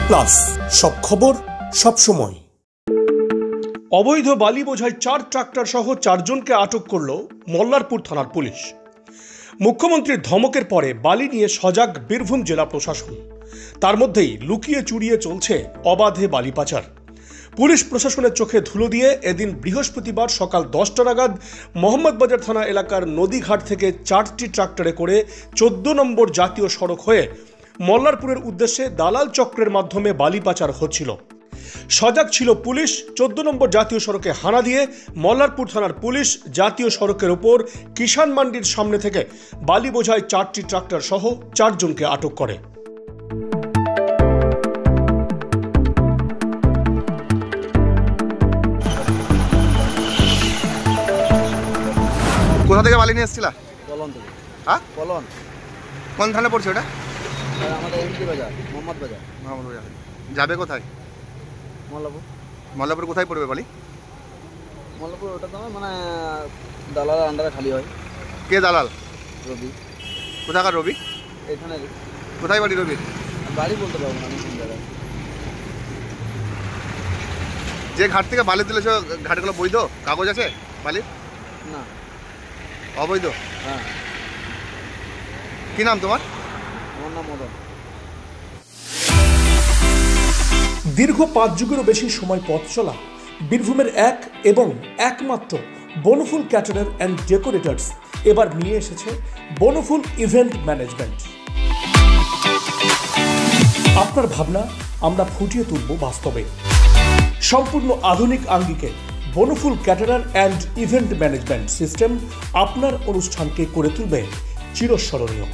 Plus, সব খবর সব সময়। অবৈধ বালি বোঝাই 4 ট্রাক্টর সহ 4 জনকে আটক করল মল্লারপুর থানার পুলিশ। মুখ্যমন্ত্রীর ধমকের পরে বালি নিয়ে সজাগ বীরভূম জেলা প্রশাসন। তার মধ্যেই লুকিয়ে চুরিয়ে চলছে অবাধে বালি পাচার। পুলিশ প্রশাসনের চোখে ধুলো দিয়ে এদিন বৃহস্পতিবার সকাল 10টা নাগাদ মোহাম্মদবাজার থানা এলাকার নদীঘাট থেকে 4টি ট্রাক্টরে করে 14 নম্বর জাতীয় সড়ক হয়ে মল্লারপুরের উদ্দেশ্যে দালাল চক্রের মাধ্যমে বালি পাচার হচ্ছিল। সজাগ ছিল পুলিশ। 14 নম্বর জাতীয় সড়কে হানা দিয়ে মল্লারপুর থানার পুলিশ জাতীয় সড়কের ওপর কিষাণ মান্ডির সামনে থেকে বালি বোঝাই 4টি ট্রাক্টর সহ 4 জনকে আটক করে। কোথা থেকে বালি নিয়ে এসেছিলা? কলন থেকে। হ্যাঁ, কলন। কোন থানা পড়ছে ওটা? আমাদের এমপি বাজার, মোহাম্মদ বাজার। যাবে কোথায়? মল্লারপুর। মল্লারপুর কোথায় পড়বে বালি? মল্লারপুর ওটা তো মানে দালাল আন্ডারে খালি হয়। কে দালাল? রবি। কোথাকার রবি? এখানে। কোথায় বাড়ি রবি? বাড়ি বলতে পারবো না আমি কোন জায়গায়। যে ঘাট থেকে বালি তুলেছো, ঘাটগুলো বৈধ? কাগজ আছে বালির? না, অবৈধ। হ্যাঁ। কি নাম তোমার? আমার নাম মদন। দীর্ঘ 5 যুগেরও বেশি সময় পথ চলা বীরভূমের এক এবং একমাত্র বনফুল ক্যাটারার অ্যান্ড ডেকোরেটরস এবার নিয়ে এসেছে বনফুল ইভেন্ট ম্যানেজমেন্ট। আপনার ভাবনা আমরা ফুটিয়ে তুলব বাস্তবে। সম্পূর্ণ আধুনিক আঙ্গিকে Bonphul caterer and event management system আপনার অনুষ্ঠানকে করে তুলবে চিরস্মরণীয়।